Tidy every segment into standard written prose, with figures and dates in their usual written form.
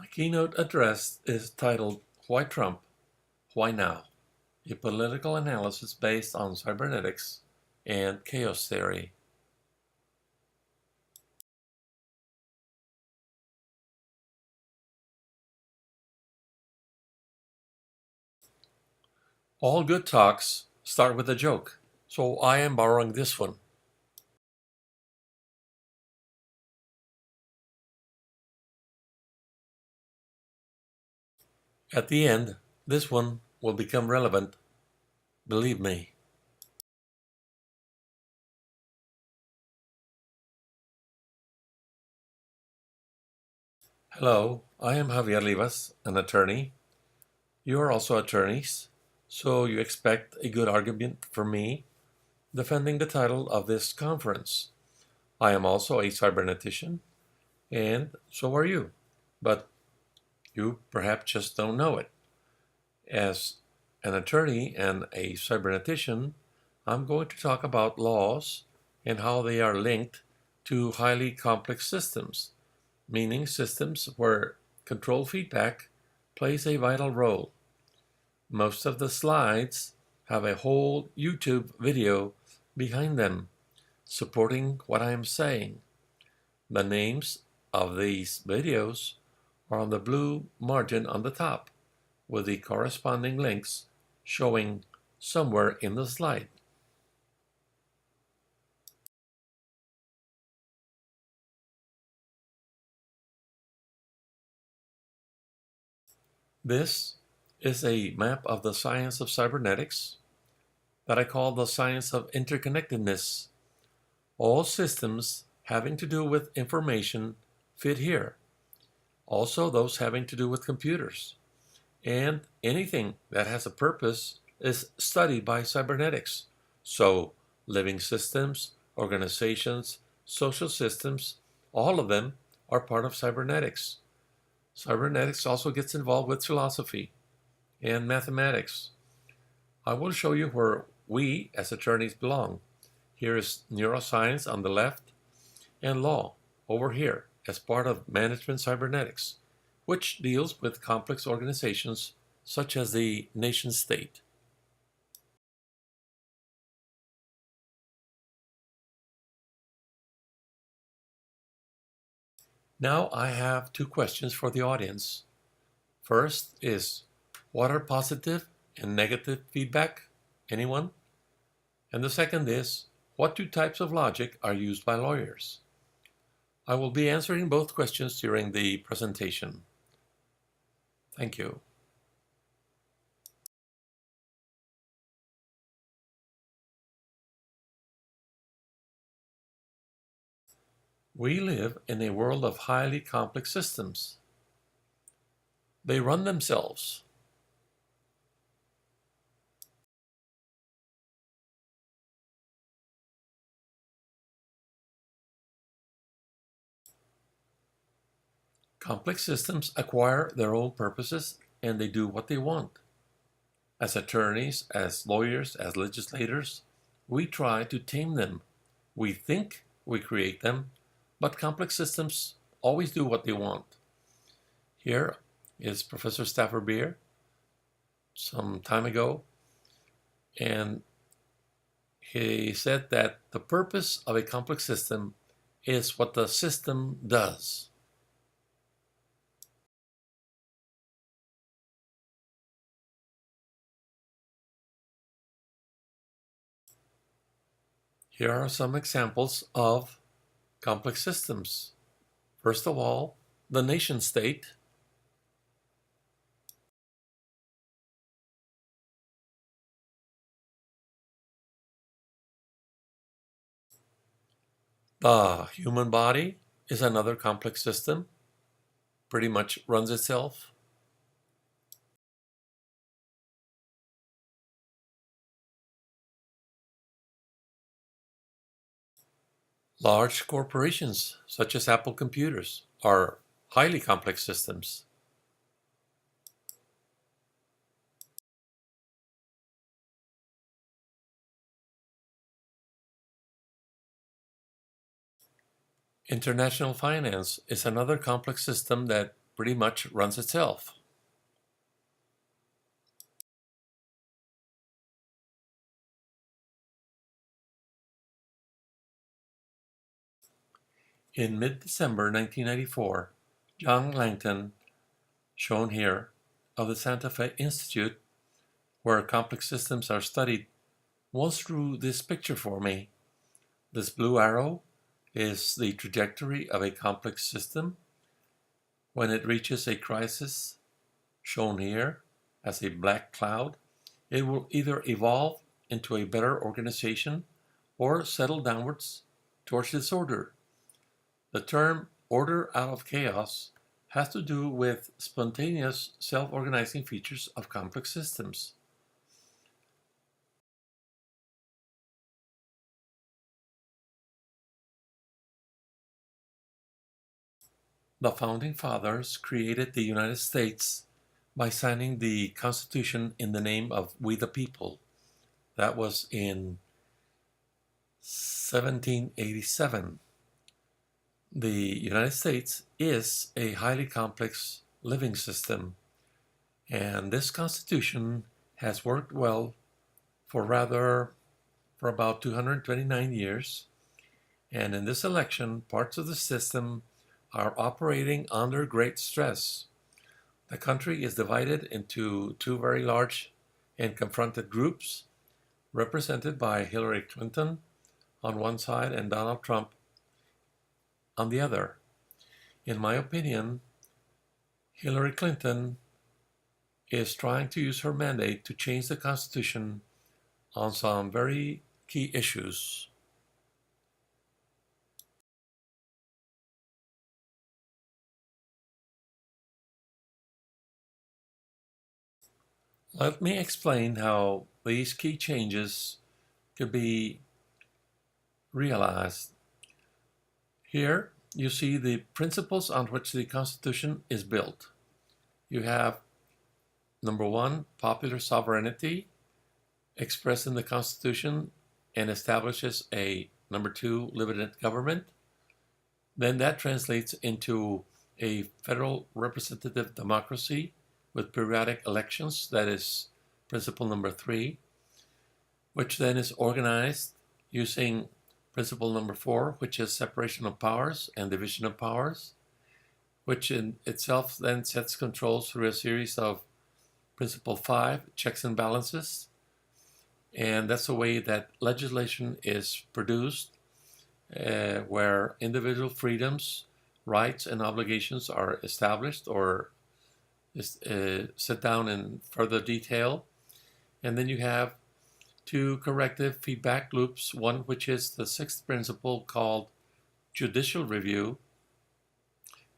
My keynote address is titled Why Trump? Why Now? A political analysis based on cybernetics and chaos theory. All good talks start with a joke, so I am borrowing this one. At the end, this one will become relevant, believe me. Hello, I am Javier Rivas, an attorney. You are also attorneys, so you expect a good argument from me defending the title of this conference. I am also a cybernetician, and so are you. But you perhaps just don't know it. As an attorney and a cybernetician, I'm going to talk about laws and how they are linked to highly complex systems, meaning systems where control feedback plays a vital role. Most of the slides have a whole YouTube video behind them supporting what I am saying. The names of these videos are on the blue margin on the top, with the corresponding links showing somewhere in the slide. This is a map of the science of cybernetics that I call the science of interconnectedness. All systems having to do with information fit here. Also, those having to do with computers. And anything that has a purpose is studied by cybernetics. So, living systems, organizations, social systems, all of them are part of cybernetics. Cybernetics also gets involved with philosophy and mathematics. I will show you where we as attorneys belong. Here is neuroscience on the left and law over here as part of management cybernetics, which deals with complex organizations such as the nation state. Now I have two questions for the audience. First is, what are positive and negative feedback? Anyone? And the second is, what two types of logic are used by lawyers? I will be answering both questions during the presentation. Thank you. We live in a world of highly complex systems. They run themselves. Complex systems acquire their own purposes and they do what they want. As attorneys, as lawyers, as legislators, we try to tame them. We think we create them, but complex systems always do what they want. Here is Professor Stafford Beer some time ago, and he said that the purpose of a complex system is what the system does. Here are some examples of complex systems. First of all, the nation state. The human body is another complex system, pretty much runs itself. Large corporations, such as Apple Computers, are highly complex systems. International finance is another complex system that pretty much runs itself. In mid-December 1994, John Langton, shown here, of the Santa Fe Institute, where complex systems are studied, once drew this picture for me. This blue arrow is the trajectory of a complex system when it reaches a crisis, shown here as a black cloud. It will either evolve into a better organization or settle downwards towards disorder. The term order out of chaos has to do with spontaneous self-organizing features of complex systems. The Founding Fathers created the United States by signing the Constitution in the name of We the People. That was in 1787. The United States is a highly complex living system, and this Constitution has worked well for about 229 years, and in this election, parts of the system are operating under great stress. The country is divided into two very large and confronted groups, represented by Hillary Clinton on one side and Donald Trump on the other. In my opinion, Hillary Clinton is trying to use her mandate to change the Constitution on some very key issues. Let me explain how these key changes could be realized. Here you see the principles on which the Constitution is built. You have number one, popular sovereignty expressed in the Constitution and establishes a number two, limited government. Then that translates into a federal representative democracy with periodic elections. That is principle number three, which then is organized using principle number four, which is separation of powers and division of powers, which in itself then sets controls through a series of principle five, checks and balances. And that's the way that legislation is produced, where individual freedoms, rights, and obligations are established or set down in further detail. And then you have two corrective feedback loops, one which is the sixth principle called judicial review,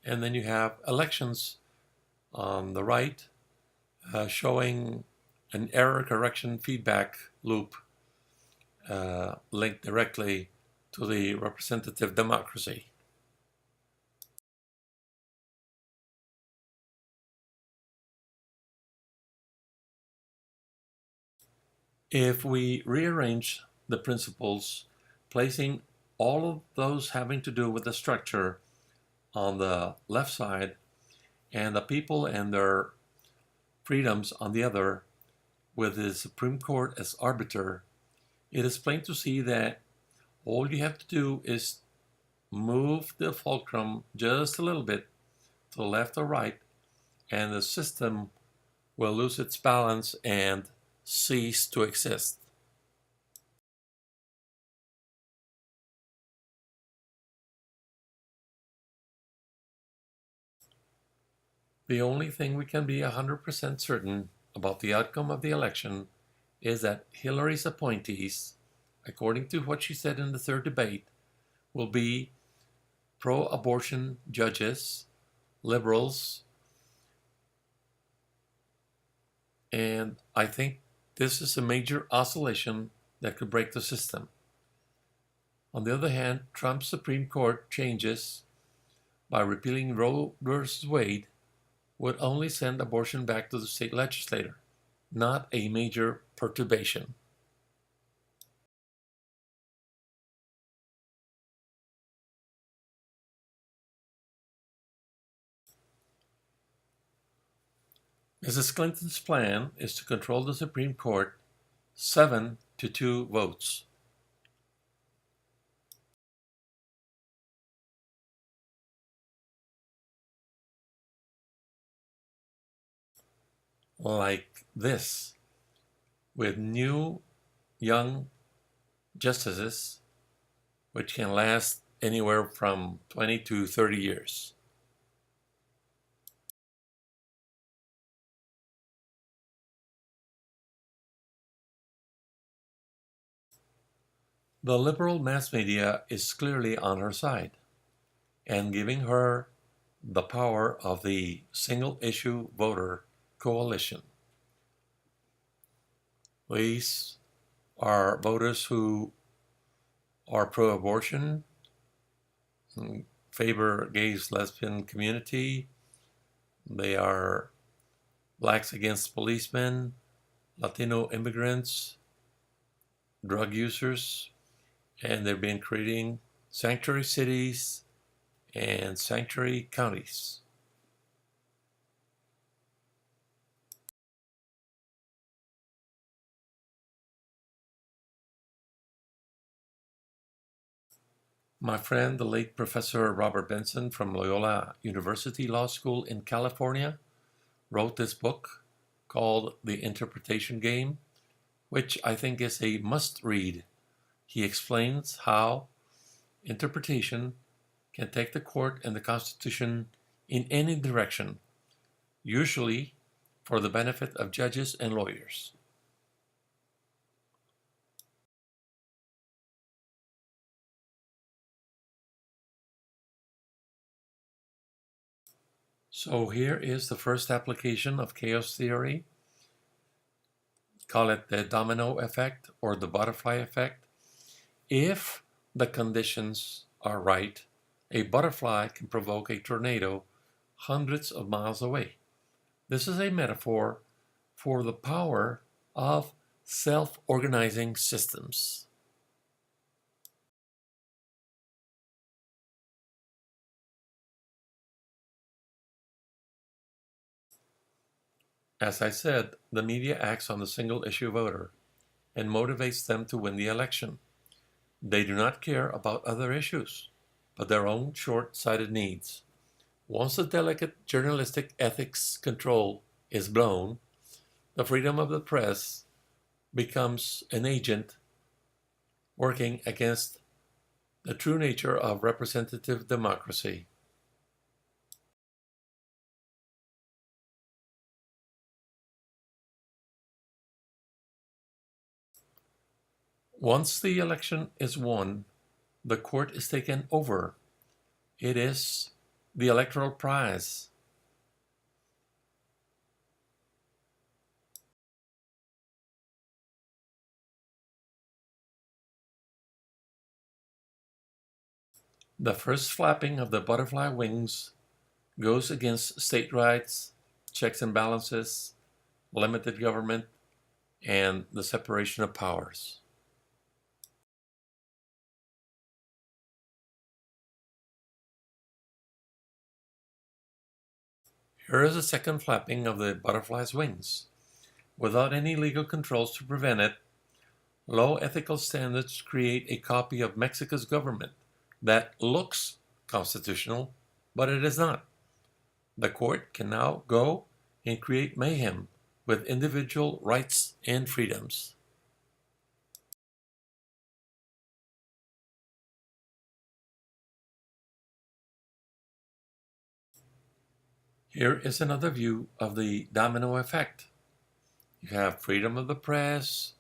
and then you have elections on the right, showing an error correction feedback loop linked directly to the representative democracy. If we rearrange the principles, placing all of those having to do with the structure on the left side and the people and their freedoms on the other, with the Supreme Court as arbiter, it is plain to see that all you have to do is move the fulcrum just a little bit to the left or right, and the system will lose its balance and cease to exist. The only thing we can be 100% certain about the outcome of the election is that Hillary's appointees, according to what she said in the third debate, will be pro-abortion judges, liberals, and I think this is a major oscillation that could break the system. On the other hand, Trump's Supreme Court changes by repealing Roe v. Wade would only send abortion back to the state legislature, not a major perturbation. Mrs. Clinton's plan is to control the Supreme Court 7-2 votes. Like this, with new young justices, which can last anywhere from 20 to 30 years. The liberal mass media is clearly on her side and giving her the power of the single-issue voter coalition. These are voters who are pro-abortion, favor gays, lesbian community. They are blacks against policemen, Latino immigrants, drug users, and they've been creating sanctuary cities and sanctuary counties. My friend, the late Professor Robert Benson from Loyola University Law School in California, wrote this book called The Interpretation Game, which I think is a must-read. He explains how interpretation can take the court and the Constitution in any direction, usually for the benefit of judges and lawyers. So here is the first application of chaos theory. Call it the domino effect or the butterfly effect. If the conditions are right, a butterfly can provoke a tornado hundreds of miles away. This is a metaphor for the power of self-organizing systems. As I said, the media acts on the single-issue voter and motivates them to win the election. They do not care about other issues, but their own short-sighted needs. Once the delicate journalistic ethics control is blown, the freedom of the press becomes an agent working against the true nature of representative democracy. Once the election is won, the court is taken over. It is the electoral prize. The first flapping of the butterfly wings goes against state rights, checks and balances, limited government, and the separation of powers. Here is a second flapping of the butterfly's wings. Without any legal controls to prevent it, low ethical standards create a copy of Mexico's government that looks constitutional, but it is not. The court can now go and create mayhem with individual rights and freedoms. Here is another view of the domino effect. You have freedom of the press,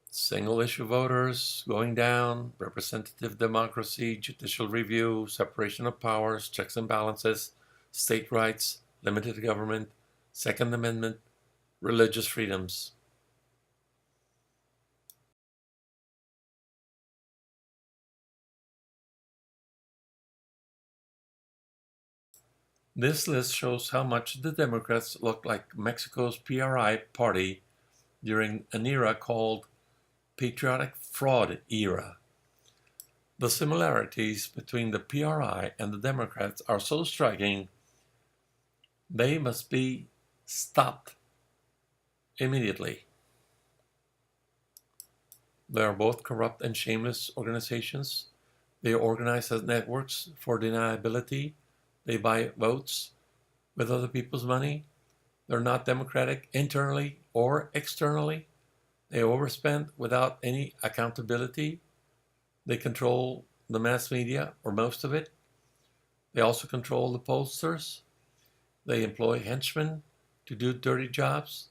single-issue voters going down, representative democracy, judicial review, separation of powers, checks and balances, state rights, limited government, Second Amendment, religious freedoms. This list shows how much the Democrats look like Mexico's PRI party during an era called Patriotic Fraud era. The similarities between the PRI and the Democrats are so striking They must be stopped immediately. They are both corrupt and shameless organizations. They organize as networks for deniability. They buy votes with other people's money. They're not democratic internally or externally. They overspend without any accountability. They control the mass media, or most of it. They also control the pollsters. They employ henchmen to do dirty jobs.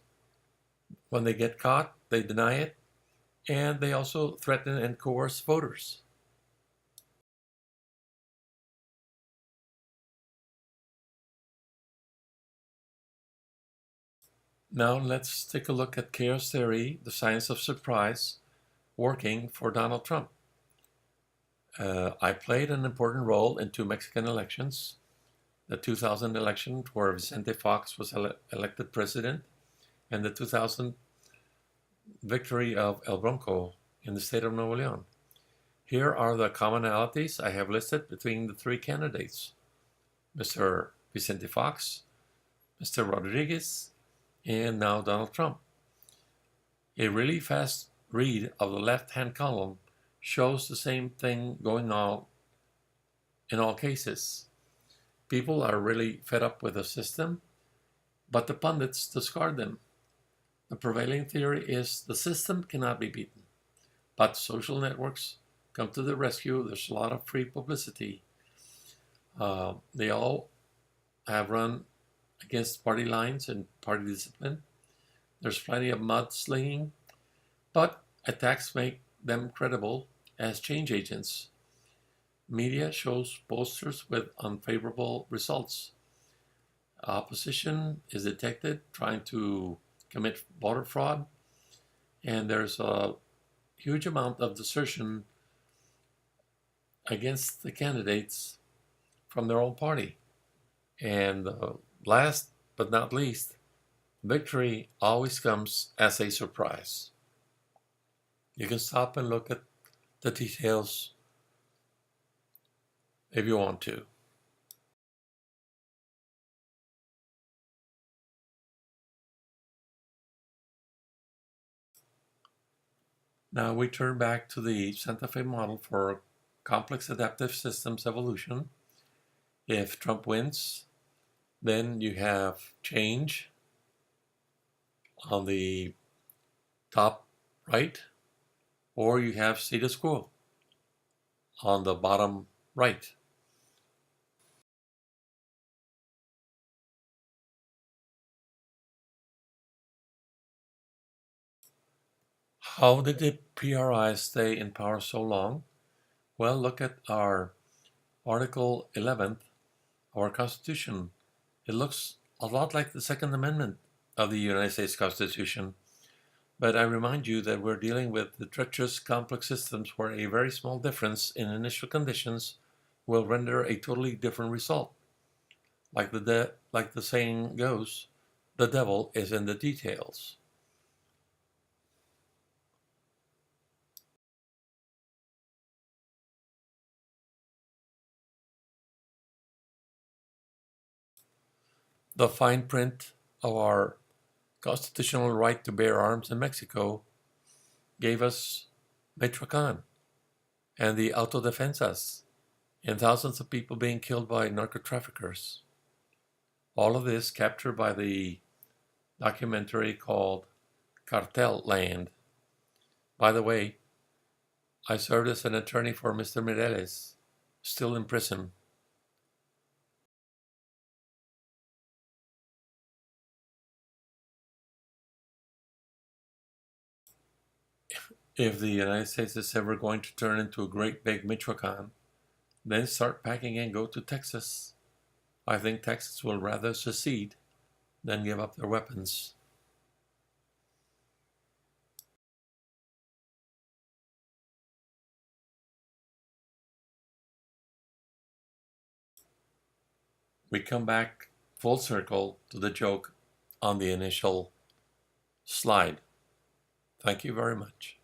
When they get caught, they deny it. And they also threaten and coerce voters. Now let's take a look at chaos theory, the science of surprise, working for Donald Trump. I played an important role in two Mexican elections. The 2000 election where Vicente Fox was elected president, and the 2000 victory of El Bronco in the state of Nuevo Leon. Here are the commonalities I have listed between the three candidates: Mr. Vicente Fox, Mr. Rodriguez, and now Donald Trump. A really fast read of the left-hand column shows the same thing going on in all cases. People are really fed up with the system, but the pundits discard them. The prevailing theory is the system cannot be beaten, but social networks come to the rescue. There's a lot of free publicity. They all have run against party lines and party discipline. There's plenty of mudslinging, but attacks make them credible as change agents. Media shows posters with unfavorable results. Opposition is detected trying to commit voter fraud, and there's a huge amount of desertion against the candidates from their own party. And last but not least, victory always comes as a surprise. You can stop and look at the details if you want to. Now we turn back to the Santa Fe model for complex adaptive systems evolution. If Trump wins, then you have change on the top right, or you have status quo on the bottom right. How did the PRI stay in power so long? Well, look at our Article 11th of our Constitution. It looks a lot like the Second Amendment of the United States Constitution, but I remind you that we're dealing with the treacherous complex systems where a very small difference in initial conditions will render a totally different result. Like the saying goes, the devil is in the details. The fine print of our constitutional right to bear arms in Mexico gave us Michoacan and the autodefensas and thousands of people being killed by narco traffickers. All of this captured by the documentary called Cartel Land. By the way, I served as an attorney for Mr. Mireles, still in prison. If the United States is ever going to turn into a great big Michoacan, then start packing and go to Texas. I think Texas will rather secede than give up their weapons. We come back full circle to the joke on the initial slide. Thank you very much.